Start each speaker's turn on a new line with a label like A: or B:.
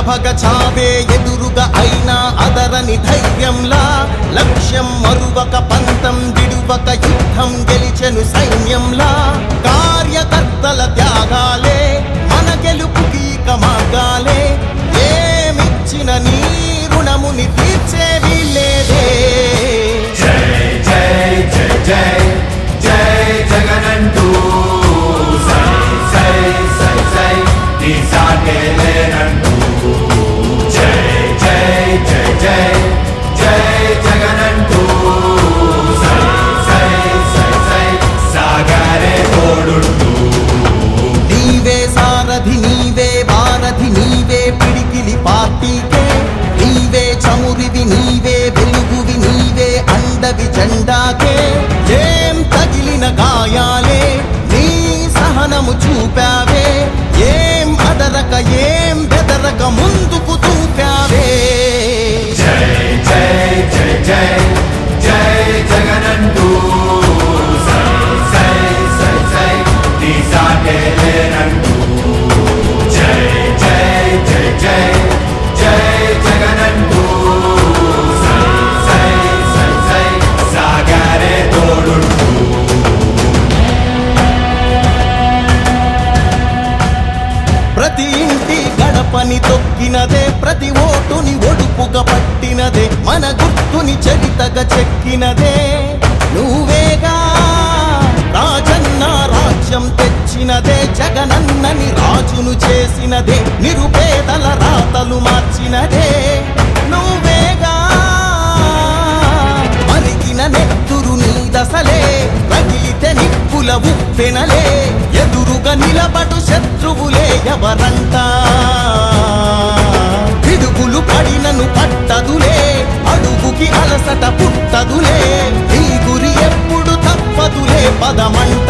A: భగ చావే ఎదురుగా అయినా అదరని ధైర్యంలా లక్ష్యం మరువక పంతం విడువక యుద్ధం గెలిచెను సైన్యంలా కార్యకర్తల త్యాగాలే మన గెలుపుకి మార్గాలే ఏమిచ్చిన నీ రుణముని తీర్చేవి లేదే
B: జై జై జై జై జై జగనంటూ సై సై సై సై నీ సాటే లేనంటూ జై జై జై జై జై జగనంటూ సై సై సై సై సాగరే తోడుంటూ
A: నీవే సారథి నీవే వారధి నీవే పిడికిలి పార్టీకే నీవే చమురివి నీవే వెలుగువి నీవే అండవి జెండాకే ఏం తగిలిన గాయాలే నీ సహనము చూపావే ఏం అదరక ఏం బెదరక ముందుకు చూపావే
B: జై జై జై జై జై జగనంటూ సై సై సై సై నీ సాటే లేనంటూ జై జై జై జై జై జగనంటూ సై సై సై సై సాగరే తోడుంటూ
A: ప్రతి ఇంటి గడపని తొక్కినదే ప్రతి ఓటుని ఒడుపుగా పట్టినదే మన గుర్తుని చరితగా చెక్కినదే నువ్వేగా రాజన్న రాజ్యం తెచ్చినదే జగనన్నని రాజును చేసినదే నిరుపేదల రాతలు మార్చినదే నువ్వేగా మరిగిన నెత్తురు నీ దశలే రగిలితే నిప్పుల ఉప్పెనలే ఎదురుగా నిలబడు శత్రువులే ఎవరంట పిడుగులు పడినను పట్టదులే అడుగుకి అలసట పుట్టదులే ఈ గురి ఎప్పుడు తప్పదులే పదమంట